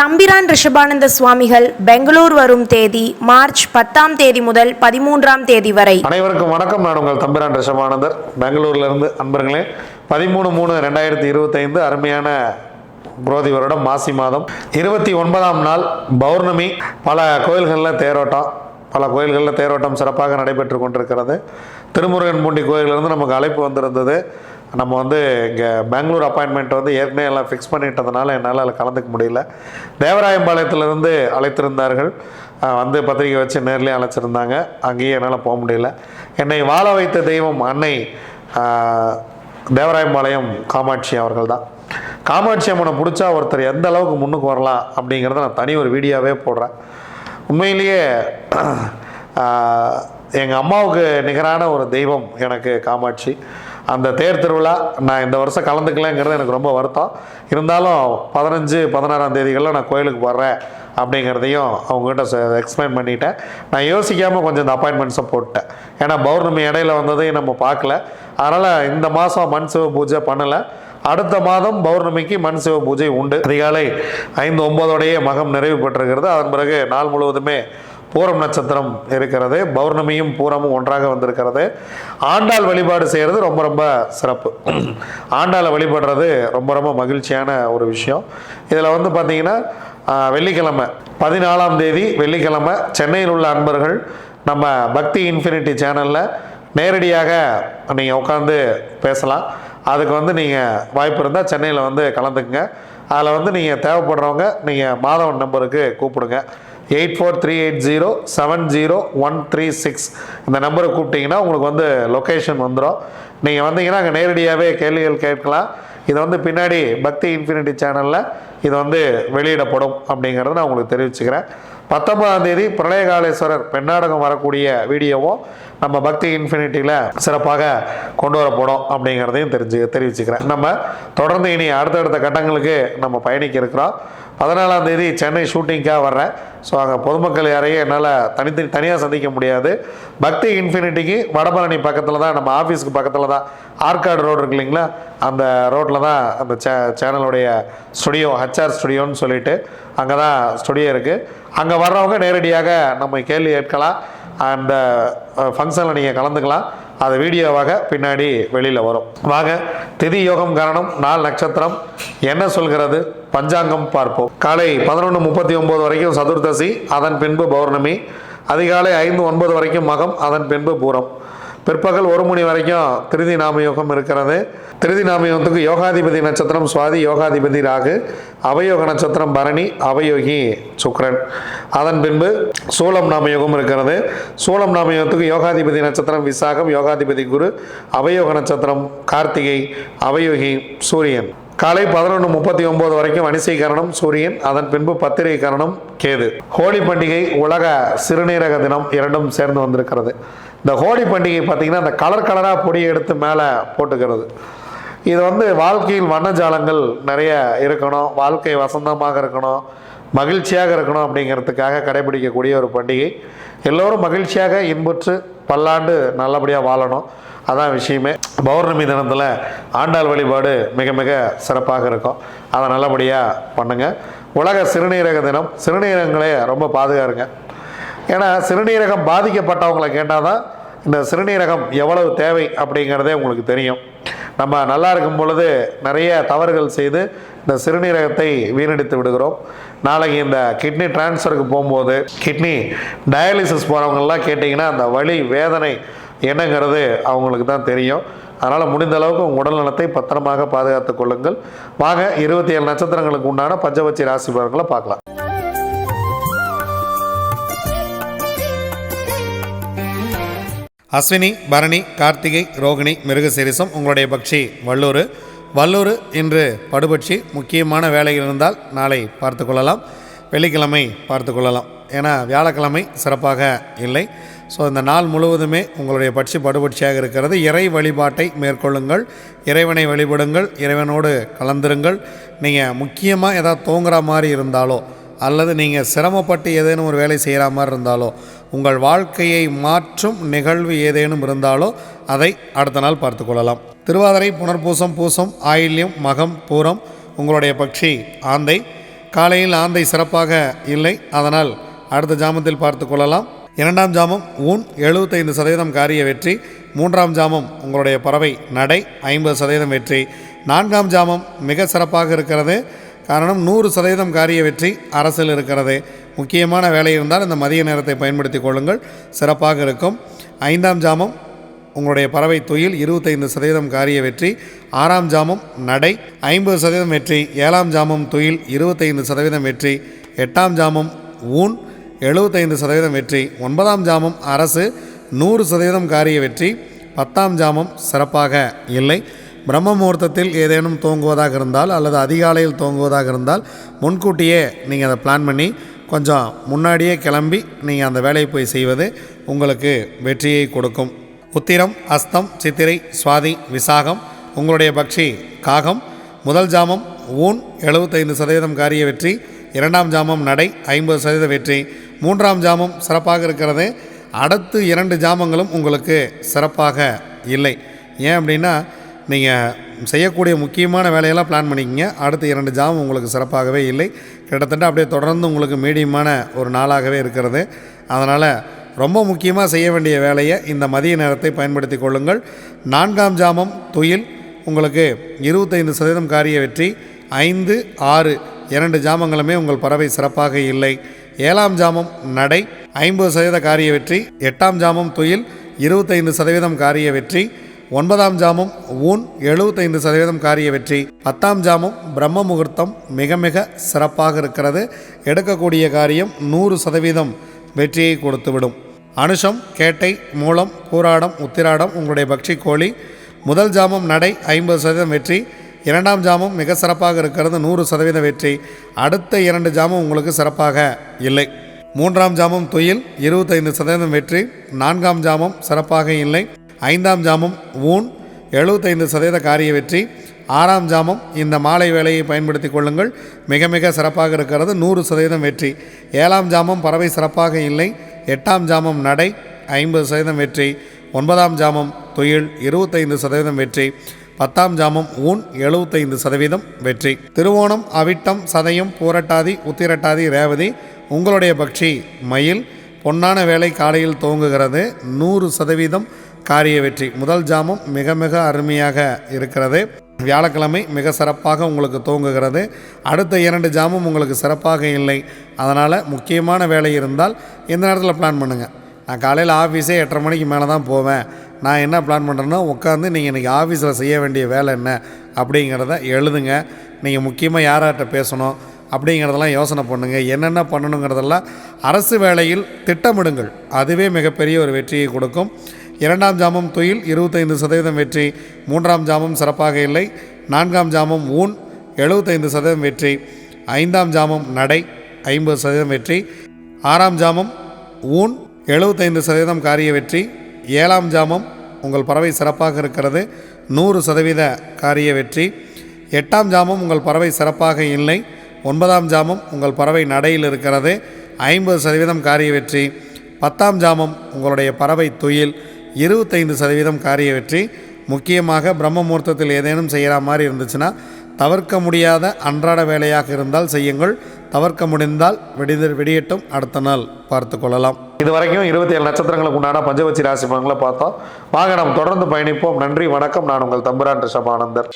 தம்பிரான் ரிஷபானந்த சுவாமிகள் பெங்களூர் வரும் தேதி மார்ச் 10ஆம் தேதி முதல் 13ஆம் தேதி வரை. அனைவருக்கும் வணக்கம். நான் உங்கள் தம்பிரான் ரிஷபானந்தர், பெங்களூர்லேருந்து. அன்பர்களே, 13/3/2025 அருமையான குரோதி வருடம் மாசி மாதம் 29ஆம் நாள் பௌர்ணமி. பல கோயில்களில் தேரோட்டம் சிறப்பாக நடைபெற்று கொண்டிருக்கிறது. திருமுருகன் பூண்டி கோயிலிருந்து நமக்கு அழைப்பு வந்திருந்தது. நம்ம இங்கே பெங்களூர் அப்பாயின்மெண்ட் ஏற்கனவே எல்லாம் ஃபிக்ஸ் பண்ணிட்டதுனால என்னால் அதில் கலந்துக்க முடியல. தேவராயம்பாளையத்திலிருந்து அழைத்திருந்தார்கள், பத்திரிக்கை வச்சு நேர்லேயே அழைச்சிருந்தாங்க. அங்கேயே என்னால் போக முடியல. என்னை வாழ வைத்த தெய்வம் அன்னை தேவராயம்பாளையம் காமாட்சி அவர்கள் தான். காமாட்சி அம்மனை பிடிச்சா ஒருத்தர் எந்த அளவுக்கு முன்னுக்கு வரலாம் அப்படிங்கிறத நான் தனி ஒரு வீடியோவே போடுறேன். உண்மையிலேயே எங்கள் அம்மாவுக்கு நிகரான ஒரு தெய்வம் எனக்கு காமாட்சி. அந்த தேர் திருவிழா நான் இந்த வருஷம் கலந்துக்கலைங்கிறது எனக்கு ரொம்ப வருத்தம். இருந்தாலும் 15-16ஆம் தேதிகளில் நான் கோயிலுக்கு வர்றேன் அப்படிங்கிறதையும் அவங்ககிட்ட எக்ஸ்பிளைன் பண்ணிட்டேன். நான் யோசிக்காமல் கொஞ்சம் இந்த அப்பாயின்மெண்ட்ஸை போட்டேன். ஏன்னா பௌர்ணமி இடையில வந்ததையும் நம்ம பார்க்கல. அதனால் இந்த மாதம் மண் சிவ பூஜை பண்ணலை. அடுத்த மாதம் பௌர்ணமிக்கு மண் சிவ பூஜை உண்டு. அதிகாலை 5-9 மகம் நிறைவு பெற்றிருக்கிறது. அதன் பிறகு நாள் முழுவதுமே பூரம் நட்சத்திரம் இருக்கிறது. பௌர்ணமியும் பூரமும் ஒன்றாக வந்திருக்கிறது. ஆண்டாள் வழிபாடு செய்கிறது ரொம்ப ரொம்ப சிறப்பு. ஆண்டாளை வழிபடுறது ரொம்ப ரொம்ப மகிழ்ச்சியான ஒரு விஷயம். இதில் பார்த்தீங்கன்னா வெள்ளிக்கிழமை 14ஆம் தேதி வெள்ளிக்கிழமை சென்னையில் உள்ள அன்பர்கள் நம்ம பக்தி இன்ஃபினிட்டி சேனலில் நேரடியாக நீங்கள் உட்காந்து பேசலாம். அதுக்கு நீங்கள் வாய்ப்பு இருந்தால் சென்னையில் கலந்துக்குங்க. அதில் நீங்கள் தேவைப்படுறவங்க நீங்கள் மாதவன் நம்பருக்கு கூப்பிடுங்க. 8438070136 இந்த நம்பருக்கு கூப்பிட்டிங்கன்னா உங்களுக்கு லொக்கேஷன் வந்துடும். நீங்கள் வந்தீங்கன்னா அங்கே நேரடியாகவே கேள்விகள் கேட்கலாம். இது பின்னாடி பக்தி இன்ஃபினிட்டி சேனலில் இது வெளியிடப்படும் அப்படிங்கிறத நான் உங்களுக்கு தெரிவிச்சுக்கிறேன். 19ஆம் தேதி பிரளயகாலேஸ்வரர் பெண்ணாடகம் வரக்கூடிய வீடியோவும் நம்ம பக்தி இன்ஃபினிட்டியில் சிறப்பாக கொண்டு வரப்படும் அப்படிங்கிறதையும் தெரிவிச்சுக்கிறேன். நம்ம தொடர்ந்து இனி அடுத்தடுத்த கட்டங்களுக்கு நம்ம பயணிக்க இருக்கிறோம். 14ஆம் தேதி சென்னை ஷூட்டிங்காக வர்றேன். ஸோ அங்கே பொதுமக்கள் யாரையும் என்னால் தனியாக சந்திக்க முடியாது. பக்தி இன்ஃபினிட்டிக்கு வடபழனி பக்கத்தில் தான், நம்ம ஆஃபீஸுக்கு பக்கத்தில் தான் ஆர்காடு ரோடு இருக்கு இல்லைங்களா, அந்த ரோட்டில் தான் அந்த சேனலுடைய ஸ்டுடியோ, ஹச்ஆர் ஸ்டுடியோன்னு சொல்லிட்டு அங்கே தான் ஸ்டுடியோ இருக்குது. அங்கே வர்றவங்க நேரடியாக நம்ம கேள்வி கேட்கலாம். அந்த ஃபங்க்ஷனில் நீங்கள் கலந்துக்கலாம். அது வீடியோவாக பின்னாடி வெளியில் வரும். வாங்க, திதி யோகம் கரணம் நாள் நட்சத்திரம் என்ன சொல்கிறது பஞ்சாங்கம் பார்ப்போம். காலை 11:39 வரைக்கும் சதுர்தசி, அதன் பின்பு பௌர்ணமி. அதிகாலை 5-9 வரைக்கும் மகம், அதன் பின்பு பூரம். பிற்பகல் 1 மணி வரைக்கும் திருதி நாமயோகம் இருக்கிறது. திருதி நாமயோகத்துக்கு யோகாதிபதி நட்சத்திரம் சுவாதி, யோகாதிபதி ராகு, அவயோக நட்சத்திரம் பரணி, அவயோகி சுக்கிரன். அதன் பின்பு சூலம் நாமயோகம் இருக்கிறது. சூலம் நாமயோகத்துக்கு யோகாதிபதி நட்சத்திரம் விசாகம், யோகாதிபதி குரு, அவயோக நட்சத்திரம் கார்த்திகை, அவயோகி சூரியன். காலை 11:39 வரைக்கும் வணிசை கரணம் சூரியன், அதன் பின்பு பத்திரை கரணம் கேது. ஹோலி பண்டிகை, உலக சிறுநீரக தினம் இரண்டும் சேர்ந்து வந்திருக்கிறது. இந்த ஹோலி பண்டிகை பார்த்திங்கன்னா அந்த கலராக பொடியை எடுத்து மேலே போட்டுக்கிறது. இது வாழ்க்கையில் வண்ணஜாலங்கள் நிறைய இருக்கணும், வாழ்க்கை வசந்தமாக இருக்கணும், மகிழ்ச்சியாக இருக்கணும் அப்படிங்கிறதுக்காக கடைபிடிக்கக்கூடிய ஒரு பண்டிகை. எல்லோரும் மகிழ்ச்சியாக இன்புற்று பல்லாண்டு நல்லபடியாக வாழணும், அதான் விஷயமே. பௌர்ணமி தினத்தில் ஆண்டாள் வழிபாடு மிக மிக சிறப்பாக இருக்கும். அதை நல்லபடியாக பண்ணுங்கள். உலக சிறுநீரக தினம். சிறுநீரகங்களே ரொம்ப பாதுகாருங்க. ஏன்னா சிறுநீரகம் பாதிக்கப்பட்டவங்களை கேட்டால் தான் இந்த சிறுநீரகம் எவ்வளவு தேவை அப்படிங்கிறதே உங்களுக்கு தெரியும். நம்ம நல்லா இருக்கும் பொழுது நிறைய தவறுகள் செய்து இந்த சிறுநீரகத்தை வீணடித்து விடுகிறோம். நாளைக்கு இந்த கிட்னி டிரான்ஸ்ஃபருக்கு போகும்போது, கிட்னி டயாலிசிஸ் போகிறவங்கெல்லாம் கேட்டிங்கன்னா அந்த வலி வேதனை என்னங்கிறது அவங்களுக்கு தான் தெரியும். அதனால் முடிந்த அளவுக்கு உங்கள் உடல் நலத்தை பத்திரமாக பாதுகாத்து கொள்ளுங்கள். வாங்க 27 நட்சத்திரங்களுக்கு உண்டான பஞ்சபட்சி ராசி பலன்களை பார்க்கலாம். அஸ்வினி, பரணி, கார்த்திகை, ரோகிணி, மிருகசீரிசம். உங்களுடைய பட்சி வல்லூர் இன்று படுபட்சி. முக்கியமான வேலைகள் இருந்தால் நாளை பார்த்து கொள்ளலாம், வெள்ளிக்கிழமை பார்த்து கொள்ளலாம். ஏன்னா வியாழக்கிழமை சிறப்பாக இல்லை. ஸோ இந்த நாள் முழுவதுமே உங்களுடைய பட்சி படுபட்சியாக இருக்கிறது. இறை வழிபாட்டை மேற்கொள்ளுங்கள், இறைவனை வழிபடுங்கள், இறைவனோடு கலந்துருங்கள். நீங்கள் முக்கியமாக ஏதாவது தூங்குற மாதிரி இருந்தாலோ அல்லது நீங்கள் சிரமப்பட்டு ஏதேனும் ஒரு வேலை செய்கிற மாதிரி இருந்தாலோ, உங்கள் வாழ்க்கையை மாற்றும் நிகழ்வு ஏதேனும் இருந்தாலோ அதை அடுத்த நாள் பார்த்து கொள்ளலாம். திருவாதிரை, புனர்பூசம், பூசம், ஆயில்யம், மகம், பூரம். உங்களுடைய பட்சி ஆந்தை. காலையில் ஆந்தை சிறப்பாக இல்லை, அதனால் அடுத்த ஜாமத்தில் பார்த்து கொள்ளலாம். 2ஆம் ஜாமம் ஊன் 75% காரிய வெற்றி. 3ஆம் ஜாமம் உங்களுடைய பறவை நடை 50% வெற்றி. 4ஆம் ஜாமம் மிக சிறப்பாக இருக்கிறது. காரணம் 100% காரிய வெற்றி அரசில் இருக்கிறது. முக்கியமான வேலை இருந்தால் இந்த மதிய நேரத்தை பயன்படுத்தி கொள்ளுங்கள், சிறப்பாக இருக்கும். 5ஆம் ஜாமம் உங்களுடைய பறவை துயில் 25% காரிய வெற்றி. 6ஆம் ஜாமம் நடை 50% வெற்றி. 7ஆம் ஜாமம் துயில் 25% வெற்றி. 8ஆம் ஜாமம் ஊன் 75% வெற்றி. 9ஆம் ஜாமம் அரசு 100% காரிய வெற்றி. 10ஆம் ஜாமம் சிறப்பாக இல்லை. பிரம்ம முகூர்த்தத்தில் ஏதேனும் தூங்குவதாக இருந்தால் அல்லது அதிகாலையில் தூங்குவதாக இருந்தால் முன்கூட்டியே நீங்கள் அதை பிளான் பண்ணி கொஞ்சம் முன்னாடியே கிளம்பி நீங்கள் அந்த வேலையை போய் செய்வது உங்களுக்கு வெற்றியை கொடுக்கும். உத்திரம், அஸ்தம், சித்திரை, சுவாதி, விசாகம் உங்களுடைய பக்ஷி காகம். முதல் ஜாமம் ஊன் 75% காரிய வெற்றி. 2ஆம் ஜாமம் நடை 50% வெற்றி. 3ஆம் ஜாமம் சிறப்பாக இருக்கிறது. அடுத்து 2 ஜாமங்களும் உங்களுக்கு சிறப்பாக இல்லை. ஏன் அப்படின்னா நீங்கள் செய்யக்கூடிய முக்கியமான வேலையெல்லாம் பிளான் பண்ணிக்கிங்க. அடுத்து 2 ஜாமம் உங்களுக்கு சிறப்பாகவே இல்லை. கிட்டத்தட்ட அப்படியே தொடர்ந்து உங்களுக்கு மீடியமான ஒரு நாளாகவே இருக்கிறது. அதனால் ரொம்ப முக்கியமாக செய்ய வேண்டிய வேலையை இந்த மதிய நேரத்தை பயன்படுத்தி கொள்ளுங்கள். 4ஆம் ஜாமம் துயில் உங்களுக்கு 25% காரிய வெற்றி. 5, 6 2 ஜாமங்களுமே உங்கள் பறவை சிறப்பாக இல்லை. 7ஆம் ஜாமம் நடை 50% காரிய வெற்றி. 8ஆம் ஜாமம் துயில் 25% காரிய வெற்றி. 9ஆம் ஜாமம் ஊன் 75% காரிய வெற்றி. 10ஆம் ஜாமம் பிரம்ம முகூர்த்தம் மிக மிக சிறப்பாக இருக்கிறது. எடுக்கக்கூடிய காரியம் 100% வெற்றியை கொடுத்துவிடும். அனுஷம், கேட்டை, மூலம், பூராடம், உத்திராடம் உங்களுடைய பக்ஷி கோழி. முதல் ஜாமம் நடை 50% வெற்றி. 2ஆம் ஜாமம் மிக சிறப்பாக இருக்கிறது, 100% வெற்றி. அடுத்த 2 ஜாமம் உங்களுக்கு சிறப்பாக இல்லை. 3ஆம் ஜாமம் துயில் 25% வெற்றி. 4ஆம் ஜாமம் சிறப்பாக இல்லை. 5ஆம் ஜாமம் ஊன் 75% காரிய வெற்றி. 6ஆம் ஜாமம் இந்த மாலை வேலையை பயன்படுத்தி கொள்ளுங்கள், மிக மிக சிறப்பாக இருக்கிறது, 100% வெற்றி. 7ஆம் ஜாமம் பறவை சிறப்பாக இல்லை. 8ஆம் ஜாமம் நடை 50% வெற்றி. 9ஆம் ஜாமம் துயில் 25% வெற்றி. 10ஆம் ஜாமம் ஊன் 75% வெற்றி. திருவோணம், அவிட்டம், சதயம், பூரட்டாதி, உத்திரட்டாதி, ரேவதி உங்களுடைய பக்ஷி மயில். பொன்னான வேலை காலையில் துவங்குகிறது, 100% காரிய வெற்றி. முதல் ஜாமம் மிக மிக அருமையாக இருக்கிறது. வியாழக்கிழமை மிக சிறப்பாக உங்களுக்கு துவங்குகிறது. அடுத்த 2 ஜாமம் உங்களுக்கு சிறப்பாக இல்லை. அதனால் முக்கியமான வேலை இருந்தால் இந்த நேரத்தில் பிளான் பண்ணுங்கள். நான் காலையில் ஆஃபீஸே 8:30 மணிக்கு மேலே தான் போவேன். நான் என்ன பிளான் பண்ணுறேன்னா உட்காந்து நீங்கள் இன்றைக்கி ஆஃபீஸில் செய்ய வேண்டிய வேலை என்ன அப்படிங்கிறத எழுதுங்க. நீங்கள் முக்கியமாக யார்கிட்ட பேசணும் அப்படிங்கிறதெல்லாம் யோசனை பண்ணுங்கள். என்னென்ன பண்ணணுங்கிறதெல்லாம் அரசு வேலையில் திட்டமிடுங்கள். அதுவே மிகப்பெரிய ஒரு வெற்றியை கொடுக்கும். 2ஆம் ஜாமம் துயில் 25% வெற்றி. 3ஆம் ஜாமம் சிறப்பாக இல்லை. 4ஆம் ஜாமம் ஊன் 75% வெற்றி. 5ஆம் ஜாமம் நடை 50% வெற்றி. 6ஆம் ஜாமம் ஊன் 75% காரிய வெற்றி. 7ஆம் ஜாமம் உங்கள் பறவை சிறப்பாக இருக்கிறது, 100% காரிய வெற்றி. 8ஆம் ஜாமம் உங்கள் பறவை சிறப்பாக இல்லை. 9ஆம் ஜாமம் உங்கள் பறவை நடையில் இருக்கிறது, 50% காரிய வெற்றி. 10ஆம் ஜாமம் உங்களுடைய பறவை துயில் 25% காரிய வெற்றி. முக்கியமாக பிரம்ம முகூர்த்தத்தில் ஏதேனும் செய்கிற மாதிரி இருந்துச்சுன்னா தவிர்க்க முடியாத அன்றாட வேலையாக இருந்தால் செய்யுங்கள். தவிர்க்க முடிந்தால் விடியட்டும், அடுத்த நாள் பார்த்து கொள்ளலாம். இது வரைக்கும் 27 நட்சத்திரங்களுக்கு உண்டான பஞ்சவச்சி ராசி பலன்களை பார்த்தோம். வாங்க நாம் தொடர்ந்து பயணிப்போம். நன்றி, வணக்கம். நான் உங்கள் தம்புரான் ரிஷபானந்தர்.